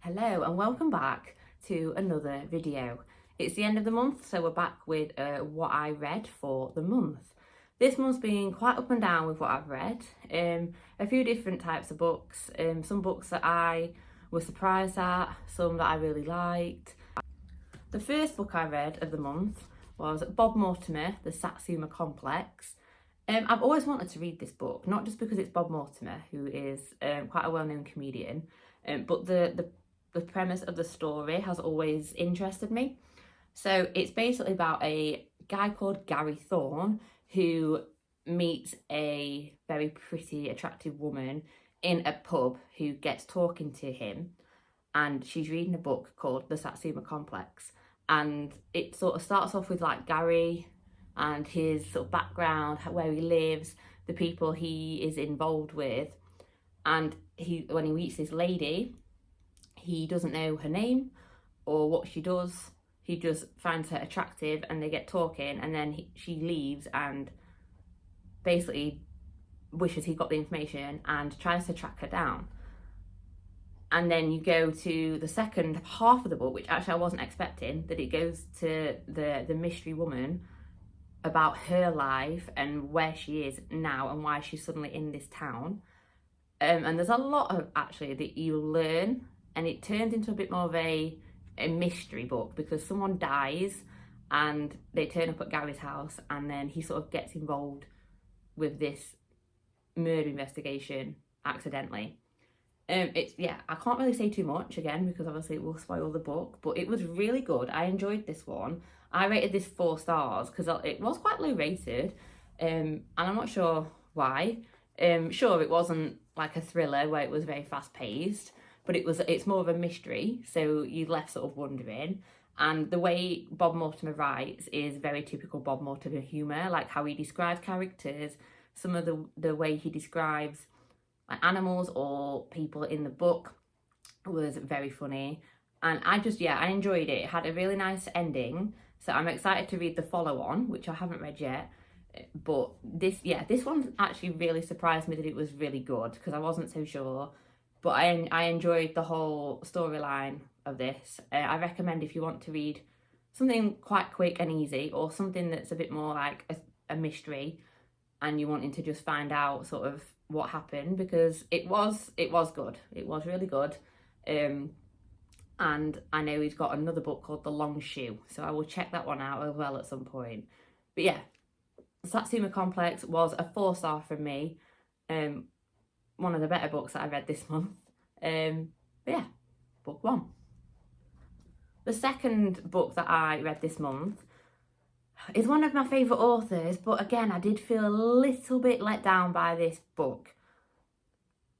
Hello and welcome back to another video. It's the end of the month, so we're back with what I read for the month. This month's been quite up and down with what I've read. A few different types of books, some books that I was surprised at, some that I really liked. The first book I read of the month was Bob Mortimer, The Satsuma Complex. I've always wanted to read this book, not just because it's Bob Mortimer, who is quite a well-known comedian, but the premise of the story has always interested me. So it's basically about a guy called Gary Thorne who meets a very pretty, attractive woman in a pub who gets talking to him, and she's reading a book called The Satsuma Complex. And it sort of starts off with like Gary and his sort of background, where he lives, the people he is involved with. And when he meets this lady, he doesn't know her name or what she does. He just finds her attractive and they get talking, and then she leaves and basically wishes he got the information and tries to track her down. And then you go to the second half of the book, which actually I wasn't expecting, that it goes to the mystery woman, about her life and where she is now and why she's suddenly in this town. And there's a lot of actually that you learn, and it turns into a bit more of a mystery book because someone dies and they turn up at Gary's house, and then he sort of gets involved with this murder investigation accidentally. I can't really say too much again because obviously it will spoil the book, but it was really good. I enjoyed this one. I rated this 4 stars because it was quite low rated, and I'm not sure why. Sure, it wasn't like a thriller where it was very fast paced, but it's more of a mystery, so you're left sort of wondering. And the way Bob Mortimer writes is very typical Bob Mortimer humour, like how he describes characters, some of the way he describes like animals or people in the book was very funny. And I enjoyed it. It had a really nice ending, so I'm excited to read the follow-on, which I haven't read yet. But this one actually really surprised me that it was really good because I wasn't so sure. But I enjoyed the whole storyline of this. I recommend if you want to read something quite quick and easy, or something that's a bit more like a mystery, and you're wanting to just find out sort of what happened, because it was good. It was really good. And I know he's got another book called The Long Shoe, so I will check that one out as well at some point. But yeah, Satsuma Complex was a 4 star from me. One of the better books that I read this month. Book 1. The second book that I read this month is one of my favourite authors, but again, I did feel a little bit let down by this book.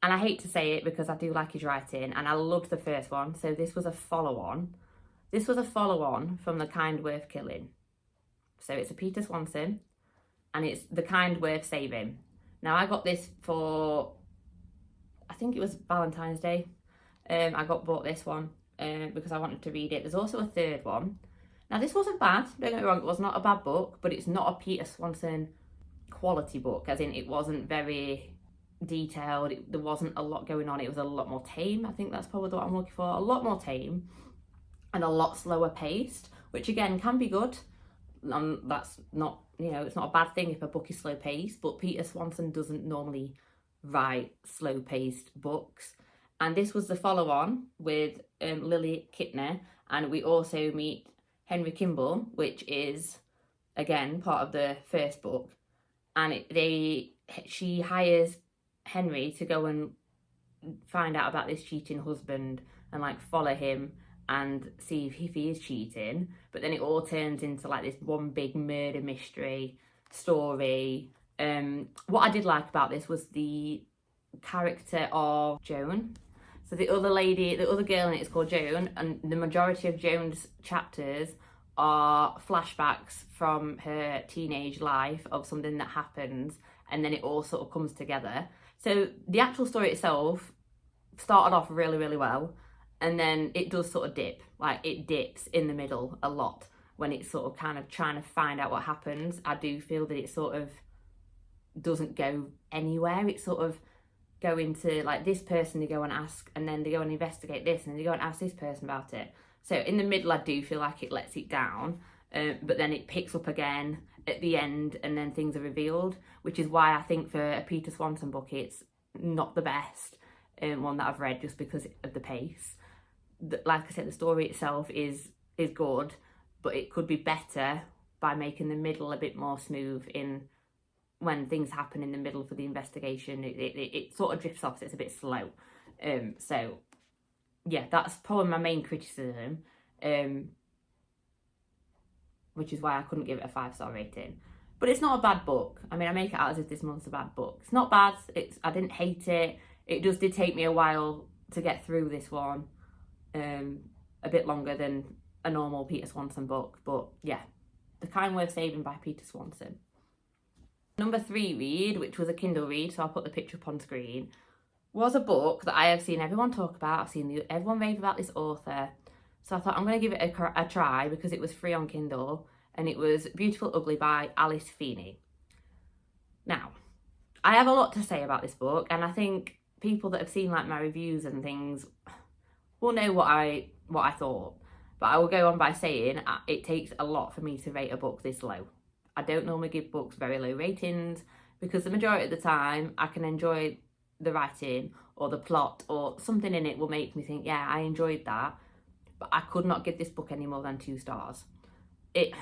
And I hate to say it because I do like his writing and I loved the first one, so this was a follow-on. This was a follow-on from The Kind Worth Killing. So it's a Peter Swanson, and it's The Kind Worth Saving. Now, I got this for, I think it was Valentine's Day. I bought this one because I wanted to read it. There's also a third one. Now, this wasn't bad, don't get me wrong, it was not a bad book, but it's not a Peter Swanson quality book, as in it wasn't very detailed, there wasn't a lot going on, it was a lot more tame. I think that's probably what I'm looking for, a lot more tame and a lot slower paced, which again can be good. That's not, it's not a bad thing if a book is slow paced, but Peter Swanson doesn't normally write slow paced books. And this was the follow on with Lily Kitner, and we also meet Henry Kimball, which is again part of the first book, and she hires Henry to go and find out about this cheating husband and like follow him and see if he is cheating. But then it all turns into like this one big murder mystery story. What I did like about this was the character of Joan. So the other girl in it is called Joan, and the majority of Joan's chapters are flashbacks from her teenage life of something that happens, and then it all sort of comes together. So the actual story itself started off really, really well, and then it does sort of dip. Like, it dips in the middle a lot when it's sort of kind of trying to find out what happens. I do feel that it sort of doesn't go anywhere. It sort of go into like this person, they go and ask, and then they go and investigate this, and then they go and ask this person about it. So in the middle, I do feel like it lets it down, but then it picks up again at the end, and then things are revealed, which is why I think for a Peter Swanson book, it's not the best one that I've read, just because of the pace. Like I said, the story itself is good, but it could be better by making the middle a bit more smooth. In when things happen in the middle for the investigation, it sort of drifts off, so it's a bit slow. So yeah, that's probably my main criticism, which is why I couldn't give it a 5-star rating. But it's not a bad book. I mean, I make it out as if this month's a bad book. It's not bad. I didn't hate it. It just did take me a while to get through this one, a bit longer than a normal Peter Swanson book. But yeah, The Kind Worth Saving by Peter Swanson. Number 3 read, which was a Kindle read, so I'll put the picture up on screen, was a book that I have seen everyone talk about. I've seen everyone rave about this author. So I thought I'm going to give it a try because it was free on Kindle, and it was Beautiful Ugly by Alice Feeney. Now, I have a lot to say about this book, and I think people that have seen like my reviews and things will know what I thought. But I will go on by saying it takes a lot for me to rate a book this low. I don't normally give books very low ratings because the majority of the time I can enjoy the writing or the plot or something in it will make me think, yeah, I enjoyed that. But I could not give this book any more than 2 stars. It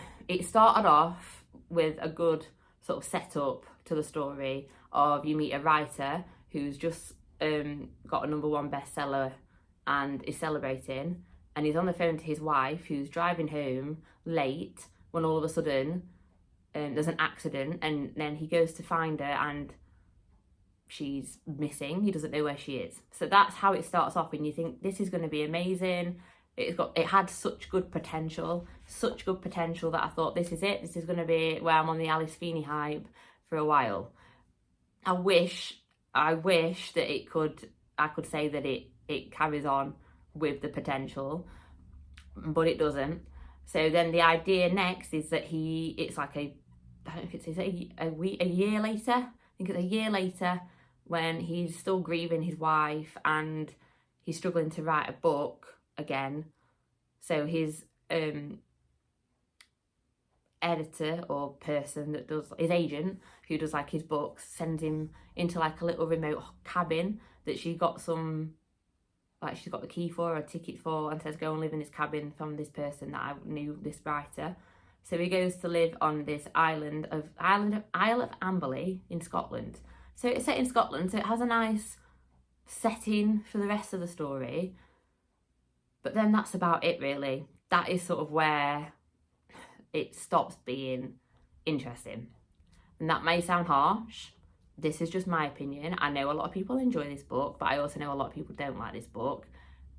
started off with a good sort of setup to the story of you meet a writer who's just got a #1 bestseller and is celebrating, and he's on the phone to his wife who's driving home late when all of a sudden there's an accident, and then he goes to find her and she's missing. He doesn't know where she is. So that's how it starts off, and you think this is going to be amazing. It had such good potential that I thought, this is it. This is going to be where I'm on the Alice Feeney hype for a while. I wish that I could say that it carries on with the potential, but it doesn't. So then the idea next is that it's like a year later. I think it's a year later when he's still grieving his wife and he's struggling to write a book again. So his editor or person that does, his agent who does like his books, sends him into like a little remote cabin that she's got the key for, or a ticket for, and says go and live in this cabin from this person that I knew, this writer. So he goes to live on this Isle of Amberley in Scotland. So it's set in Scotland, so it has a nice setting for the rest of the story. But then that's about it, really. That is sort of where it stops being interesting. And that may sound harsh. This is just my opinion. I know a lot of people enjoy this book, but I also know a lot of people don't like this book.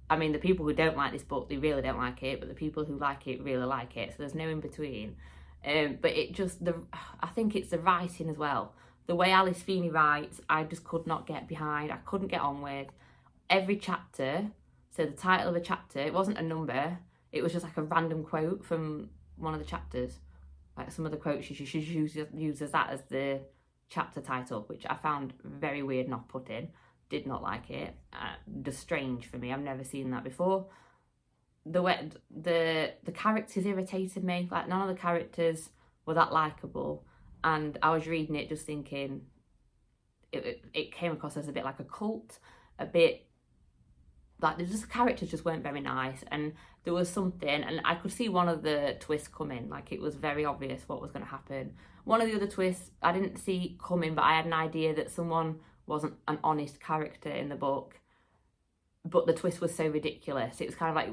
I mean, the people who don't like this book, they really don't like it, but the people who like it really like it. So there's no in between. But I think it's the writing as well. The way Alice Feeney writes, I just could not get behind. I couldn't get on with. Every chapter, so the title of a chapter, it wasn't a number. It was just like a random quote from one of the chapters. Like some of the quotes she uses that as the chapter title, which I found very weird not put in. Did not like it. Just strange for me. I've never seen that before. The characters irritated me. Like none of the characters were that likeable, and I was reading it just thinking it came across as a bit like a cult, a bit like the characters just weren't very nice, and there was something, and I could see one of the twists coming. Like it was very obvious what was going to happen. One of the other twists I didn't see coming, but I had an idea that someone wasn't an honest character in the book, but the twist was so ridiculous. It was kind of like,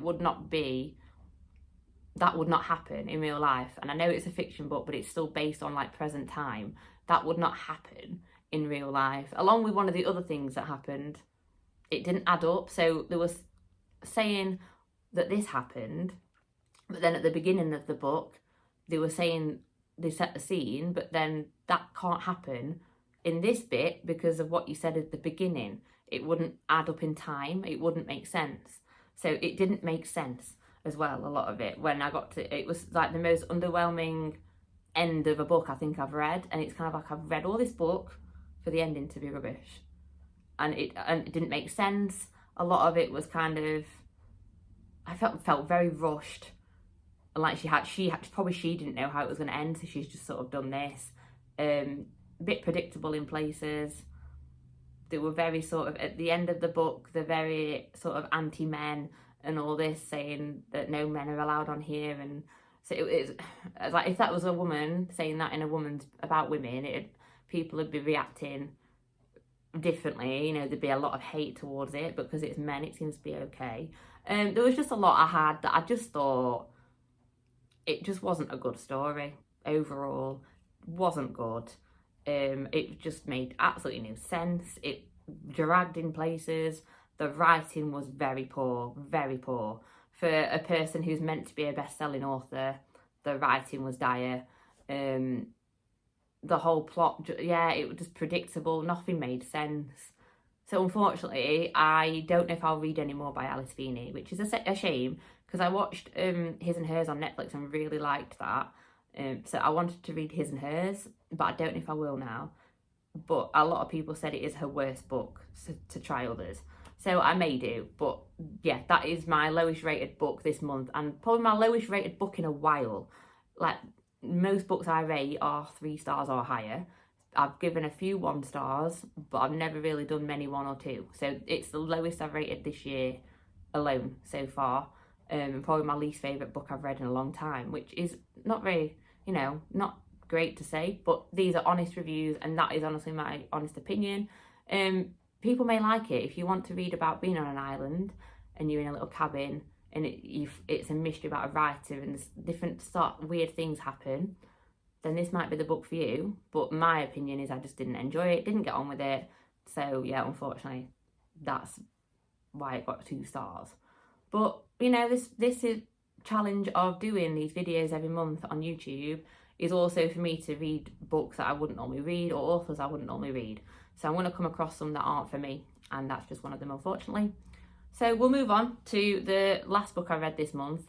that would not happen in real life. And I know it's a fiction book, but it's still based on like present time. That would not happen in real life. Along with one of the other things that happened, it didn't add up. So there was saying that this happened, but then at the beginning of the book, they were saying they set the scene, but then that can't happen in this bit because of what you said at the beginning. It wouldn't add up in time. It wouldn't make sense. So it didn't make sense as well, a lot of it. When I got to it, was like the most underwhelming end of a book I think I've read. And it's kind of like I've read all this book for the ending to be rubbish. and it didn't make sense. A lot of it was kind of, I felt very rushed, and like she didn't know how it was going to end, so she's just sort of done this. A bit predictable in places. They were very sort of, at the end of the book, they're very sort of anti-men and all this, saying that no men are allowed on here. And so it's like, if that was a woman saying that in about women, people would be reacting differently. You know, there'd be a lot of hate towards it, but because it's men, it seems to be okay. There was just a lot I had that I just thought it just wasn't a good story overall. Wasn't good. It just made absolutely no sense. It dragged in places. The writing was very poor, very poor. For a person who's meant to be a best-selling author, the writing was dire. The whole plot, yeah, it was just predictable. Nothing made sense. So unfortunately, I don't know if I'll read any more by Alice Feeney, which is a shame, because I watched His and Hers on Netflix and really liked that. So I wanted to read His and Hers, but I don't know if I will now. But a lot of people said it is her worst book, so to try others. So I may do, but yeah, that is my lowest rated book this month, and probably my lowest rated book in a while. Like, most books I rate are 3 stars or higher. I've given a few 1 stars, but I've never really done many 1 or 2. So it's the lowest I've rated this year alone so far. Probably my least favourite book I've read in a long time, which is not very, not great to say, but these are honest reviews, and that is honestly my honest opinion. People may like it. If you want to read about being on an island and you're in a little cabin and it's a mystery about a writer and different weird things happen, then this might be the book for you. But my opinion is I just didn't enjoy it, didn't get on with it. So yeah, unfortunately, that's why it got 2 stars. But this is challenge of doing these videos every month on YouTube is also for me to read books that I wouldn't normally read, or authors I wouldn't normally read. So I'm going to come across some that aren't for me, and that's just one of them, unfortunately. So we'll move on to the last book I read this month.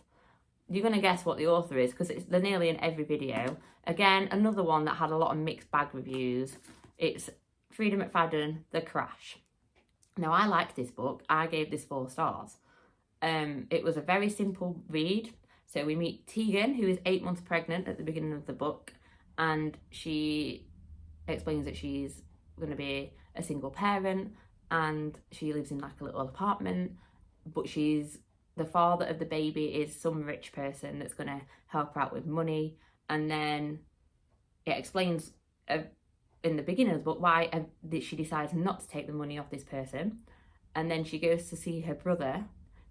You're going to guess what the author is, because they're nearly in every video. Again, another one that had a lot of mixed bag reviews. It's Freida McFadden, The Crash. Now, I liked this book. I gave this 4 stars. It was a very simple read. So we meet Tegan, who is 8 months pregnant at the beginning of the book, and she explains that she's going to be a single parent, and she lives in like a little apartment, but the father of the baby is some rich person that's going to help her out with money. And then it explains in the beginning of the book why she decides not to take the money off this person. And then she goes to see her brother,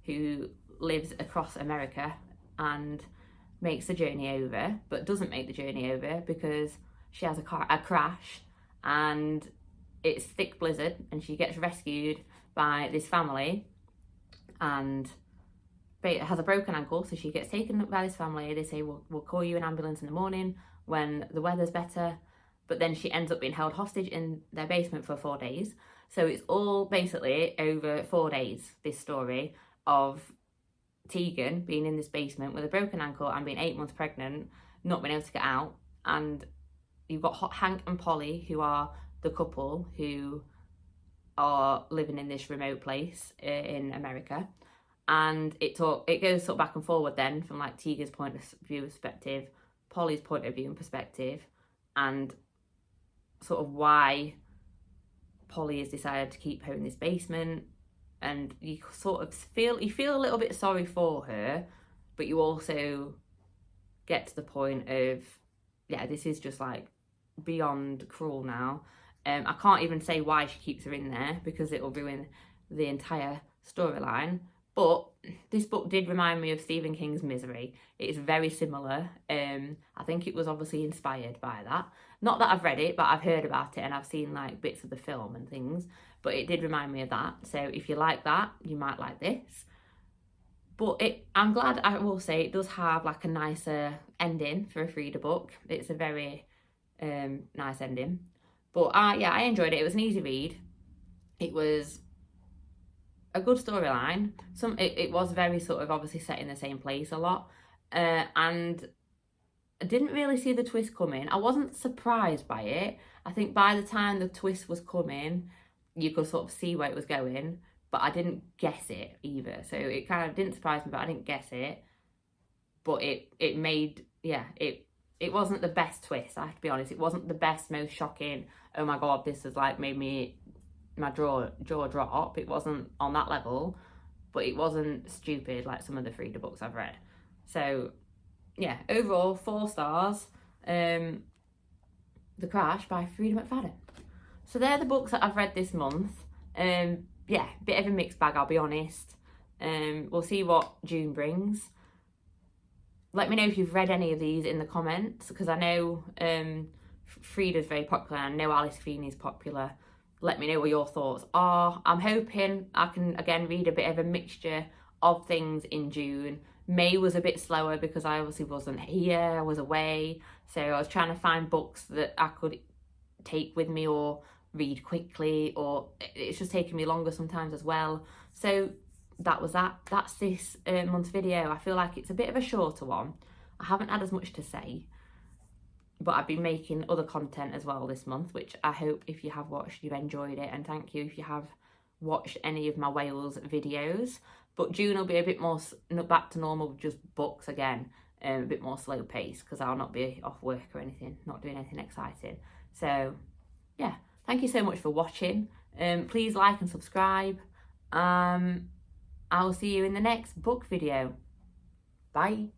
who lives across America, and makes the journey over, but doesn't make the journey over because she has a crash, and it's thick blizzard, and she gets rescued by this family, and has a broken ankle, so she gets taken up by this family. They say, we'll call you an ambulance in the morning when the weather's better. But then she ends up being held hostage in their basement for 4 days. So it's all basically over 4 days, this story of Tegan being in this basement with a broken ankle and being 8 months pregnant, not being able to get out. And you've got Hank and Polly, who are the couple who are living in this remote place in America. And it goes sort of back and forward then, from like Tegan's point of view perspective, Polly's point of view and perspective, and sort of why Polly has decided to keep her in this basement. And you sort of feel a little bit sorry for her, but you also get to the point of, yeah, this is just like beyond cruel now. I can't even say why she keeps her in there because it will ruin the entire storyline. But this book did remind me of Stephen King's Misery. It is very similar. I think it was obviously inspired by that. Not that I've read it, but I've heard about it and I've seen like bits of the film and things. But it did remind me of that. So if you like that, you might like this. But I'm glad, I will say, it does have like a nicer ending for a Freida book. It's a very nice ending. But yeah, I enjoyed it. It was an easy read. It was a good storyline. It was very sort of obviously set in the same place a lot. And I didn't really see the twist coming. I wasn't surprised by it. I think by the time the twist was coming, you could sort of see where it was going, but I didn't guess it either. So it kind of didn't surprise me, but I didn't guess it. But it made, yeah, it wasn't the best twist, I have to be honest. It wasn't the best, most shocking, oh my god, this has like made my jaw drop. It wasn't on that level, but it wasn't stupid like some of the Frida books I've read. So yeah, overall 4 stars. The Crash by Frida McFadden. So they're the books that I've read this month. Yeah, bit of a mixed bag, I'll be honest. We'll see what June brings. Let me know if you've read any of these in the comments, because I know Frida's very popular and I know Alice Feeney's popular. Let me know what your thoughts are. I'm hoping I can again read a bit of a mixture of things in June. May was a bit slower because I obviously wasn't here, I was away. So I was trying to find books that I could take with me or read quickly, or it's just taking me longer sometimes as well. So that's this month's video. I feel like it's a bit of a shorter one. I haven't had as much to say, but I've been making other content as well this month, which I hope if you have watched you've enjoyed it, and thank you if you have watched any of my Wales videos. But June will be a bit more back to normal with just books again, a bit more slow pace, because I'll not be off work or anything, not doing anything exciting. So yeah, thank you so much for watching. Please like and subscribe. I will see you in the next book video. Bye.